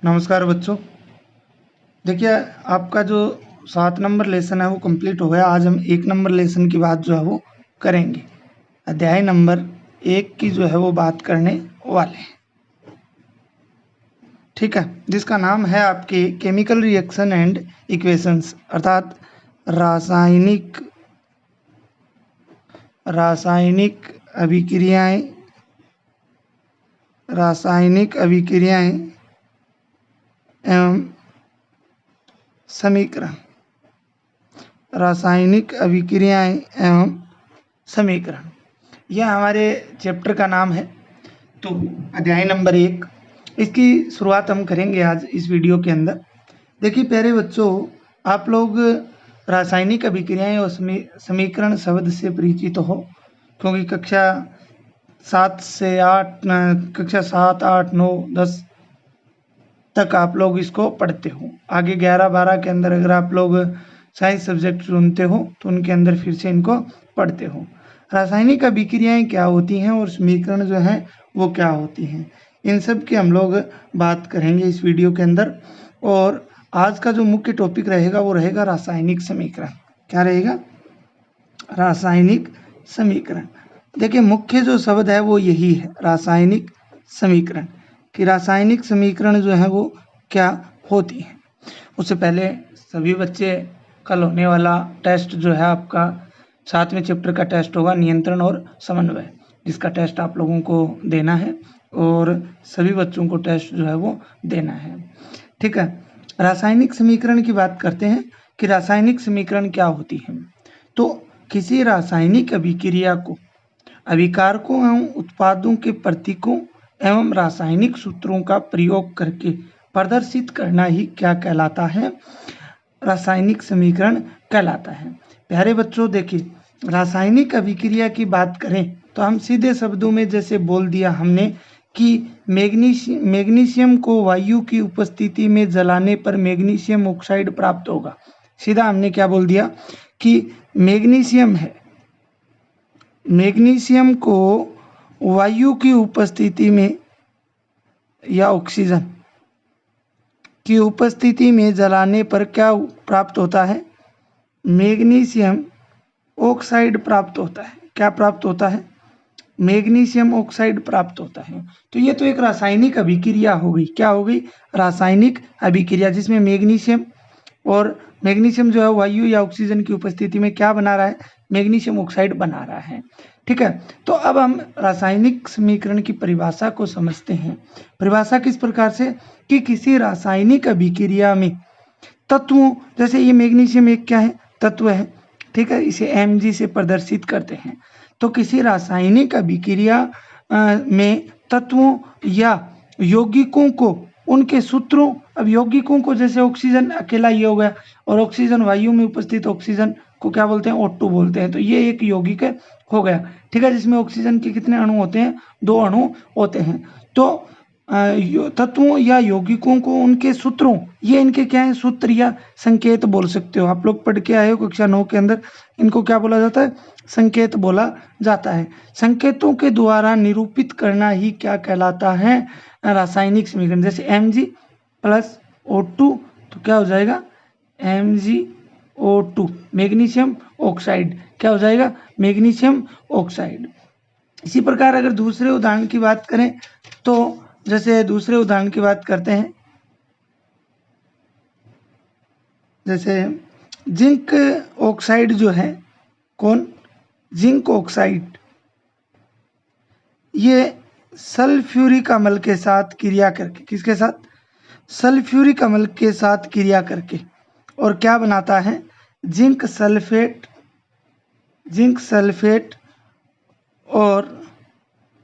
नमस्कार बच्चों। देखिए, आपका जो 7 नंबर लेसन है वो कंप्लीट हो गया। आज हम 1 नंबर लेसन की बात जो है वो करेंगे। अध्याय नंबर 1 की जो है वो बात करने वाले हैं, ठीक है, जिसका नाम है आपके केमिकल रिएक्शन एंड इक्वेशंस, अर्थात रासायनिक अभिक्रियाएं एवं समीकरण। रासायनिक अभिक्रियाएं एवं समीकरण, यह हमारे चैप्टर का नाम है। तो अध्याय नंबर 1, इसकी शुरुआत हम करेंगे आज इस वीडियो के अंदर। देखिए प्यारे बच्चों, आप लोग रासायनिक अभिक्रियाएं और समीकरण शब्द से परिचित हो, क्योंकि कक्षा 7, 8, 9, 10 तक आप लोग इसको पढ़ते हो। आगे 11, 12 के अंदर अगर आप लोग साइंस सब्जेक्ट चुनते हो तो उनके अंदर फिर से इनको पढ़ते हो। रासायनिक अभिक्रियाएं क्या होती हैं और समीकरण जो हैं वो क्या होती हैं, इन सब की हम लोग बात करेंगे इस वीडियो के अंदर। और आज का जो मुख्य टॉपिक रहेगा वो रहेगा रासायनिक समीकरण। क्या रहेगा? रासायनिक समीकरण। देखिए, मुख्य जो शब्द है वो यही है, रासायनिक समीकरण। कि रासायनिक समीकरण जो है वो क्या होती है। उससे पहले सभी बच्चे, कल होने वाला टेस्ट जो है आपका 7वें चैप्टर का टेस्ट होगा, नियंत्रण और समन्वय, जिसका टेस्ट आप लोगों को देना है और सभी बच्चों को टेस्ट जो है वो देना है, ठीक है। रासायनिक समीकरण की बात करते हैं कि रासायनिक समीकरण क्या होती है। तो किसी रासायनिक अभिक्रिया को अभिकारकों एवं उत्पादों के प्रतीकों एवं रासायनिक सूत्रों का प्रयोग करके प्रदर्शित करना ही क्या कहलाता है? रासायनिक समीकरण कहलाता है। प्यारे बच्चों, देखिए, रासायनिक अभिक्रिया की बात करें तो हम सीधे शब्दों में जैसे बोल दिया हमने कि मैग्नीशियम को वायु की उपस्थिति में जलाने पर मैग्नीशियम ऑक्साइड प्राप्त होगा। सीधा हमने क्या बोल दिया कि मैग्नीशियम को वायु की उपस्थिति में या ऑक्सीजन की उपस्थिति में जलाने पर क्या प्राप्त होता है? मैग्नीशियम ऑक्साइड प्राप्त होता है। क्या प्राप्त होता है? मैग्नीशियम ऑक्साइड प्राप्त होता है। तो ये तो एक रासायनिक अभिक्रिया हो गई। क्या हो गई? रासायनिक अभिक्रिया, जिसमें मैग्नीशियम जो है वायु या ऑक्सीजन की उपस्थिति में क्या बना रहा है? मैग्नीशियम ऑक्साइड बना रहा है, ठीक है। तो अब हम रासायनिक समीकरण की परिभाषा को समझते हैं। परिभाषा किस प्रकार से कि किसी रासायनिक अभिक्रिया में तत्वों, जैसे ये मैग्नीशियम एक क्या है? तत्व है, ठीक है, इसे Mg से प्रदर्शित करते हैं। तो किसी रासायनिक अभिक्रिया में तत्वों या यौगिकों को उनके सूत्रों, अब यौगिकों को जैसे ऑक्सीजन अकेला ये हो गया, और ऑक्सीजन वायु में उपस्थित ऑक्सीजन को क्या बोलते हैं? O2 बोलते हैं। तो ये एक यौगिक हो गया, ठीक है, जिसमें ऑक्सीजन के कितने अणु होते हैं? 2 अणु होते हैं। तो तत्वों या यौगिकों को उनके सूत्रों, ये इनके क्या है? सूत्र या संकेत बोल सकते हो। आप लोग पढ़ के आए हो कक्षा 9 के अंदर, इनको क्या बोला जाता है? संकेत बोला जाता है। संकेतों के द्वारा निरूपित करना ही क्या कहलाता है? रासायनिक समीकरण। जैसे Mg प्लस O2 तो क्या हो जाएगा? MgO2, magnesium oxide. क्या हो जाएगा? Magnesium oxide. इसी प्रकार अगर दूसरे उदाहरण की बात करें तो जैसे दूसरे उदाहरण की बात करते हैं, जैसे जिंक ऑक्साइड जो है, कौन? जिंक ऑक्साइड, ये सल्फ्यूरिक अम्ल के साथ क्रिया करके, किसके साथ? सल्फ्यूरिक अम्ल के साथ क्रिया करके, और क्या बनाता है? जिंक सल्फेट और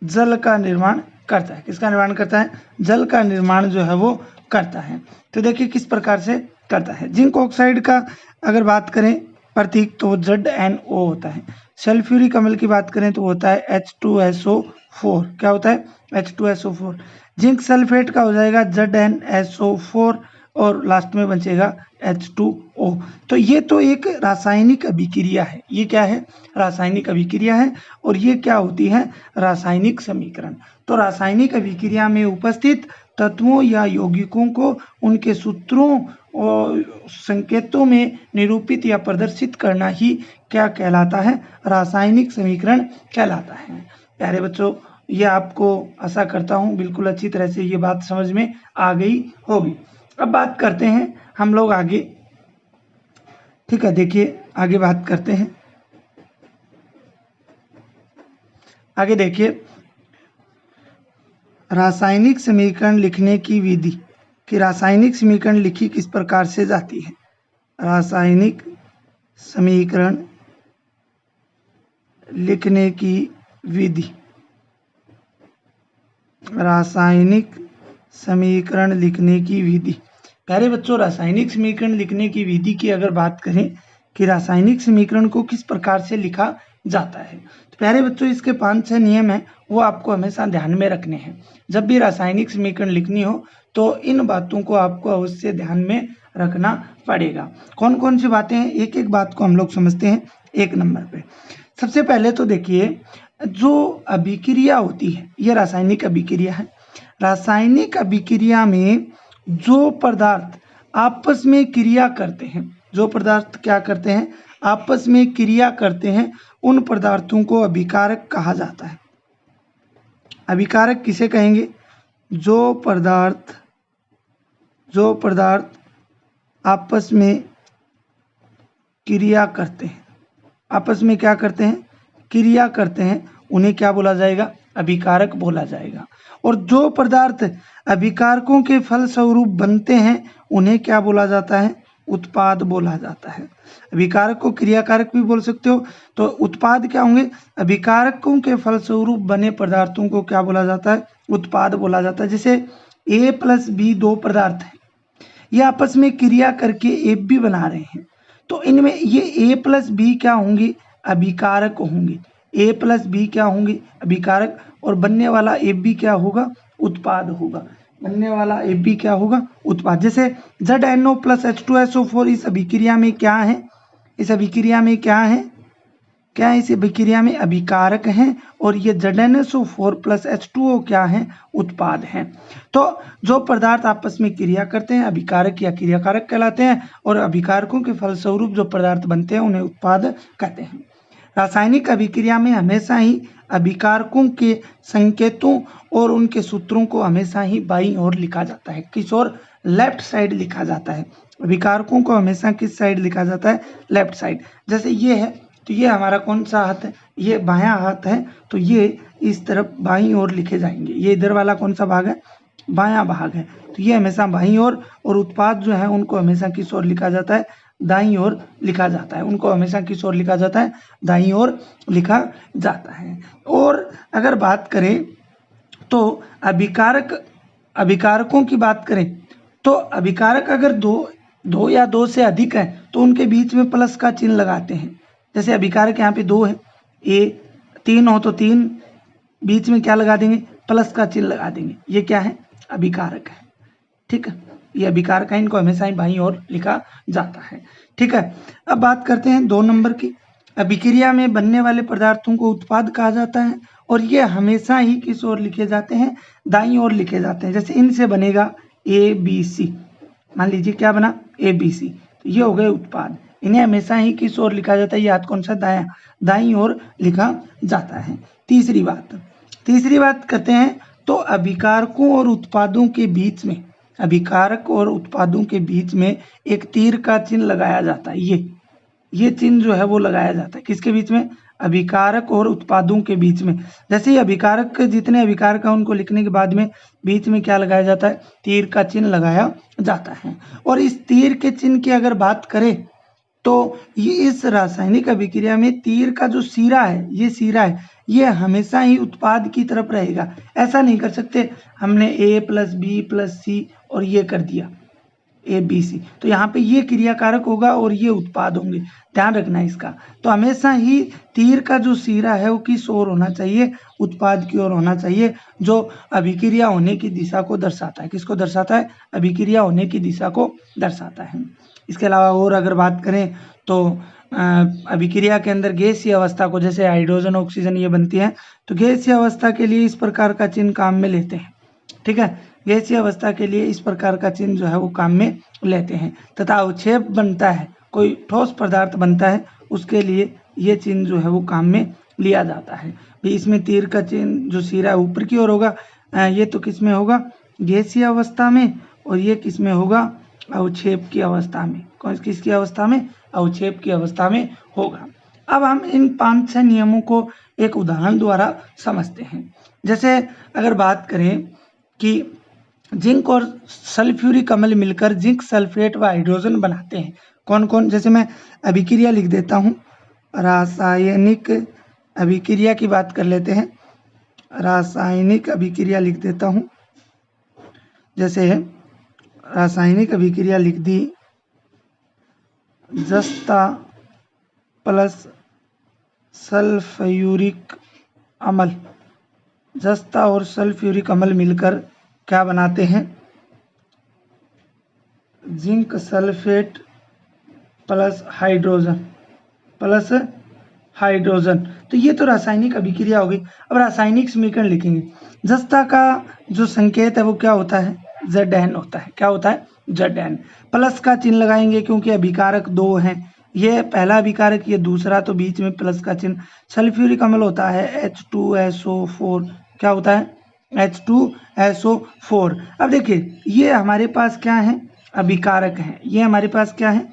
जल का निर्माण करता है। किसका निर्माण करता है? जल का निर्माण जो है वो करता है। तो देखिए किस प्रकार से करता है। जिंक ऑक्साइड का अगर बात करें प्रतीक तो ZnO होता है। सल्फ्यूरिक अम्ल की बात करें तो होता है H2SO4। क्या होता है? H2SO4। जिंक सल्फेट का हो जाएगा ZnSO4 और लास्ट में बचेगा H2O। तो ये तो एक रासायनिक अभिक्रिया है। ये क्या है? रासायनिक अभिक्रिया है। और ये क्या होती है? रासायनिक समीकरण। तो रासायनिक अभिक्रिया में उपस्थित तत्वों या यौगिकों को उनके सूत्रों और संकेतों में निरूपित या प्रदर्शित करना ही क्या कहलाता है? रासायनिक समीकरण कहलाता है। प्यारे बच्चों, ये आपको आशा करता हूँ बिल्कुल अच्छी तरह से ये बात समझ में आ गई होगी। अब बात करते हैं हम लोग आगे, ठीक है। देखिए आगे बात करते हैं, आगे देखिए रासायनिक समीकरण लिखने की विधि, कि रासायनिक समीकरण लिखी किस प्रकार से जाती है। रासायनिक समीकरण लिखने की विधि, रासायनिक समीकरण लिखने की विधि। प्यारे बच्चों, रासायनिक समीकरण लिखने की विधि की अगर बात करें कि रासायनिक समीकरण को किस प्रकार से लिखा जाता है, तो प्यारे बच्चों इसके 5-6 नियम हैं, वो आपको हमेशा ध्यान में रखने हैं। जब भी रासायनिक समीकरण लिखनी हो तो इन बातों को आपको अवश्य ध्यान में रखना पड़ेगा। कौन कौन सी बातें हैं, एक एक बात को हम लोग समझते हैं 1 नंबर पे। सबसे पहले तो देखिए, जो अभिक्रिया होती है ये रासायनिक अभिक्रिया है। रासायनिक अभिक्रिया में जो पदार्थ आपस में क्रिया करते हैं, जो पदार्थ क्या करते हैं, आपस में क्रिया करते हैं, उन पदार्थों को अभिकारक कहा जाता है। अभिकारक किसे कहेंगे? जो पदार्थ आपस में क्रिया करते हैं, आपस में क्या करते हैं? क्रिया करते हैं, उन्हें क्या बोला जाएगा? अभिकारक बोला जाएगा। और जो पदार्थ अभिकारकों के फलस्वरूप बनते हैं उन्हें क्या बोला जाता है? उत्पाद बोला जाता है। अभिकारक को क्रियाकारक भी बोल सकते हो, तो उत्पाद क्या होंगे? अभिकारकों के फलस्वरूप बने पदार्थों को क्या बोला जाता है? उत्पाद बोला जाता है। जैसे A+B 2 पदार्थ हैं, ये आपस में क्रिया करके AB बना रहे हैं, तो इनमें ये A+B क्या होंगे? अभिकारक होंगे। A+B क्या होंगे? अभिकारक, और बनने वाला AB क्या होगा? उत्पाद होगा। बनने वाला AB क्या होगा? उत्पाद। जैसे ZNO+H2SO4 इस अभिक्रिया में क्या है? इस अभिक्रिया में क्या है? क्या है? इस अभिक्रिया में अभिकारक हैं, और ये ZnSO4+H2O क्या है? उत्पाद हैं। तो जो पदार्थ आपस में क्रिया करते हैं अभिकारक या क्रियाकारक कहलाते हैं, और अभिकारकों के फलस्वरूप जो पदार्थ बनते हैं उन्हें उत्पाद कहते हैं। रासायनिक अभिक्रिया में हमेशा ही अभिकारकों के संकेतों और उनके सूत्रों को हमेशा ही बाईं ओर लिखा जाता है। किस ओर? लेफ्ट साइड लिखा जाता है। अभिकारकों को हमेशा किस साइड लिखा जाता है? Left side. जैसे ये है, तो ये हमारा कौन सा हाथ है? ये बायां हाथ है, तो ये इस तरफ बाईं ओर लिखे जाएंगे। ये इधर वाला कौन सा भाग है? बायां भाग है, तो ये हमेशा बाईं ओर। और उत्पाद जो है उनको हमेशा किस ओर लिखा जाता है? दाईं ओर लिखा जाता है। उनको हमेशा किस ओर लिखा जाता है? दाईं ओर लिखा जाता है। और अगर बात करें तो अभिकारकों की बात करें तो अभिकारक अगर दो या दो से अधिक है तो उनके बीच में प्लस का चिन्ह लगाते हैं। जैसे अभिकारक यहाँ पे 2 है, ए 3 हो तो 3 बीच में क्या लगा देंगे? प्लस का चिन्ह लगा देंगे। ये क्या है? अभिकारक है। ठीक है, ये अभिकारक है, इनको हमेशा ही बाईं ओर लिखा जाता है। ठीक है, अब बात करते हैं 2 नंबर की। अभिक्रिया में बनने वाले पदार्थों को उत्पाद कहा जाता है, और ये हमेशा ही किस ओर लिखे जाते हैं? दाईं ओर लिखे जाते हैं। जैसे इनसे बनेगा ABC, मान लीजिए क्या बना? ABC, तो ये हो गए उत्पाद। इन्हें हमेशा ही किस ओर लिखा जाता है? ये हाथ कौन सा? दायां, दाईं ओर लिखा जाता है। तीसरी बात करते हैं तो अभिकारकों और उत्पादों के बीच में, अभिकारक और उत्पादों के बीच में एक तीर का चिन्ह लगाया जाता है। ये चिन्ह जो है वो लगाया जाता है किसके बीच में? अभिकारक और उत्पादों के बीच में। जैसे ही अभिकारक, जितने अभिकारक हैं उनको लिखने के बाद में बीच में क्या लगाया जाता है? तीर का चिन्ह लगाया जाता है। और इस तीर के चिन्ह की अगर बात करें तो ये इस रासायनिक अभिक्रिया में तीर का जो सिरा है, ये हमेशा ही उत्पाद की तरफ रहेगा। ऐसा नहीं कर सकते हमने A+B+C और ये कर दिया ABC, तो यहाँ पे ये क्रियाकारक होगा और ये उत्पाद होंगे। ध्यान रखना इसका। तो हमेशा ही तीर का जो सिरा है वो किस ओर होना चाहिए? उत्पाद की ओर होना चाहिए, जो अभिक्रिया होने की दिशा को दर्शाता है। किसको दर्शाता है? अभिक्रिया होने की दिशा को दर्शाता है। इसके अलावा और अगर बात करें तो अभिक्रिया के अंदर गैसीय अवस्था को, जैसे हाइड्रोजन ऑक्सीजन ये बनती है, तो गैसीय अवस्था के लिए इस प्रकार का चिन्ह काम में लेते हैं। ठीक है, गैसीय अवस्था के लिए इस प्रकार का चिन्ह जो है वो काम में लेते हैं। तथा अवक्षेप बनता है, कोई ठोस पदार्थ बनता है, उसके लिए ये चिन्ह जो है वो काम में लिया जाता है। भी इसमें तीर का चिन्ह जो सिरा ऊपर की ओर होगा, ये तो किस में होगा, गैसीय अवस्था में, और ये किस में होगा, अवक्षेप की अवस्था में। कौन किसकी अवस्था में, अवक्षेप की अवस्था में होगा। अब हम इन 5-6 नियमों को एक उदाहरण द्वारा समझते हैं। जैसे अगर बात करें कि जिंक और सल्फ्यूरिक अम्ल मिलकर जिंक सल्फेट व हाइड्रोजन बनाते हैं। कौन कौन, जैसे मैं अभिक्रिया लिख देता हूँ, रासायनिक अभिक्रिया की बात कर लेते हैं। रासायनिक अभिक्रिया लिख देता हूँ, जैसे रासायनिक अभिक्रिया लिख दी, जस्ता प्लस सल्फ्यूरिक अम्ल, जस्ता और सल्फ्यूरिक अम्ल मिलकर क्या बनाते हैं, जिंक सल्फेट प्लस हाइड्रोजन। तो ये तो रासायनिक अभिक्रिया होगी। अब रासायनिक समीकरण लिखेंगे। जस्ता का जो संकेत है वो क्या होता है, Zn होता है। क्या होता है, Zn। प्लस का चिन्ह लगाएंगे क्योंकि अभिकारक 2 हैं, ये पहला अभिकारक, ये दूसरा, तो बीच में प्लस का चिन्ह। सल्फ्यूरिक अम्ल होता है H2SO4, क्या होता है, H2SO4। अब देखिए ये हमारे पास क्या है, अभिकारक है, ये हमारे पास क्या है,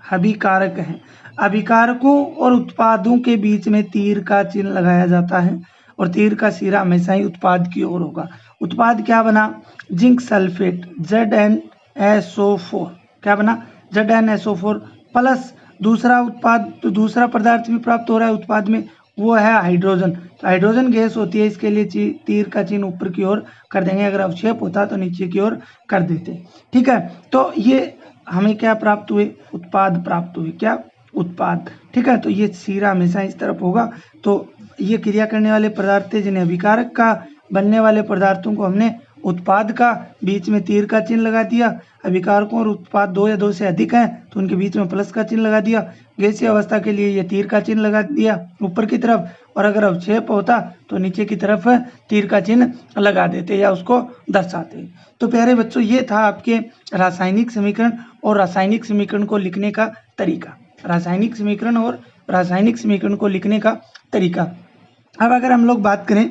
अभिकारक है। अभिकारकों और उत्पादों के बीच में तीर का चिन्ह लगाया जाता है और तीर का सिरा हमेशा ही उत्पाद की ओर होगा। उत्पाद क्या बना, जिंक सल्फेट ZnSO4, क्या बना, ZnSO4 प्लस दूसरा उत्पाद, तो दूसरा पदार्थ भी प्राप्त हो रहा है उत्पाद में, वो है हाइड्रोजन। तो हाइड्रोजन गैस होती है, इसके लिए तीर का चिन्ह ऊपर की ओर कर देंगे, अगर अवक्षेप होता तो नीचे की ओर कर देते। ठीक है, तो ये हमें क्या प्राप्त हुए, उत्पाद प्राप्त हुए, क्या, उत्पाद। ठीक है, तो ये सिरा हमेशा इस तरफ होगा। तो ये क्रिया करने वाले पदार्थ थे जिन्हें अभिकारक का, बनने वाले पदार्थों को हमने उत्पाद का, बीच में तीर का चिन्ह लगा दिया। अभिकारकों और उत्पाद 2 या 2 से अधिक हैं तो उनके बीच में प्लस का चिन्ह लगा दिया। गैसीय अवस्था के लिए ये तीर का चिन्ह लगा दिया ऊपर की तरफ, और अगर अवक्षेप होता तो नीचे की तरफ तीर का चिन्ह लगा देते या उसको दर्शाते। तो प्यारे बच्चों, ये था आपके रासायनिक समीकरण और रासायनिक समीकरण को लिखने का तरीका, रासायनिक समीकरण और रासायनिक समीकरण को लिखने का तरीका। अब अगर हम लोग बात करें,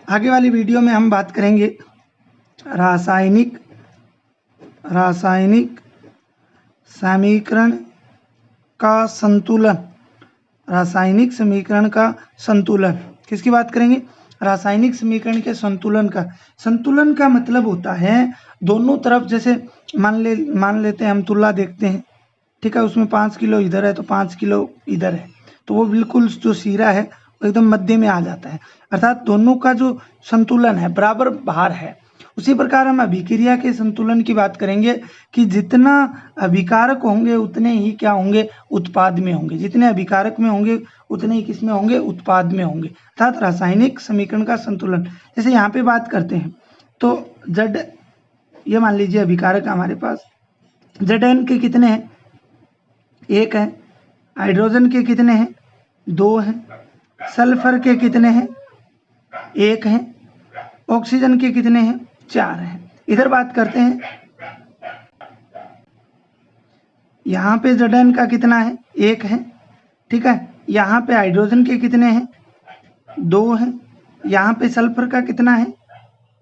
आगे वाली वीडियो में हम बात करेंगे रासायनिक समीकरण का संतुलन। रासायनिक समीकरण का संतुलन किसकी बात करेंगे, रासायनिक समीकरण के संतुलन का। संतुलन का मतलब होता है दोनों तरफ, जैसे मान लेते हैं हम तुला देखते हैं, ठीक है, उसमें 5 किलो इधर है तो 5 किलो इधर है, तो वो बिल्कुल जो सिरा है वो एकदम मध्य में आ जाता है, अर्थात दोनों का जो संतुलन है बराबर भार है। उसी प्रकार हम अभिक्रिया के संतुलन की बात करेंगे कि जितना अभिकारक होंगे उतने ही क्या होंगे, उत्पाद में होंगे, जितने अभिकारक में होंगे उतने ही किस में होंगे, उत्पाद में होंगे। अर्थात रासायनिक समीकरण का संतुलन, जैसे यहाँ पे बात करते हैं तो Z, ये मान लीजिए अभिकारक हमारे पास, Zn के कितने हैं, 1 है, हाइड्रोजन के कितने हैं, 2 हैं, सल्फर के कितने हैं, 1 है, ऑक्सीजन के कितने हैं, 4 हैं। इधर बात करते हैं, यहाँ पे Zn का कितना है, 1 है, ठीक है, यहाँ पे हाइड्रोजन के कितने हैं, 2 हैं, यहाँ पे सल्फर का कितना है,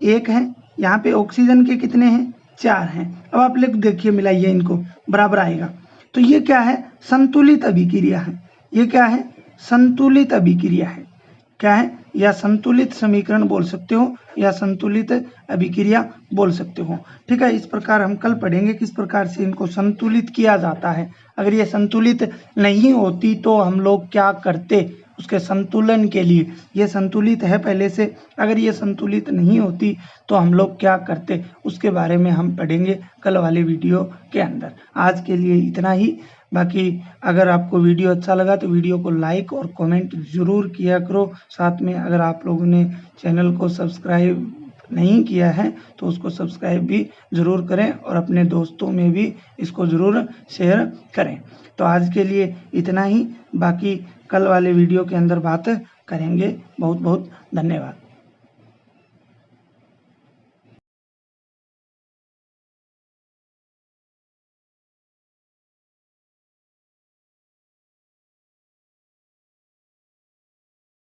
1 है, यहाँ पे ऑक्सीजन के कितने हैं, 4 हैं। अब आप लिख देखिए, मिलाइए इनको, बराबर आएगा। तो ये क्या है, संतुलित अभिक्रिया है, ये क्या है, संतुलित अभिक्रिया है, क्या है, या संतुलित समीकरण बोल सकते हो या संतुलित अभिक्रिया बोल सकते हो। ठीक है, इस प्रकार हम कल पढ़ेंगे किस प्रकार से इनको संतुलित किया जाता है। अगर ये संतुलित नहीं होती तो हम लोग क्या करते, उसके संतुलन के लिए, ये संतुलित है पहले से, अगर ये संतुलित नहीं होती तो हम लोग क्या करते, उसके बारे में हम पढ़ेंगे कल वाले वीडियो के अंदर। आज के लिए इतना ही। बाकी अगर आपको वीडियो अच्छा लगा तो वीडियो को लाइक और कमेंट ज़रूर किया करो। साथ में अगर आप लोगों ने चैनल को सब्सक्राइब नहीं किया है तो उसको सब्सक्राइब भी ज़रूर करें और अपने दोस्तों में भी इसको ज़रूर शेयर करें। तो आज के लिए इतना ही, बाकी कल वाले वीडियो के अंदर बात करेंगे। बहुत बहुत धन्यवाद।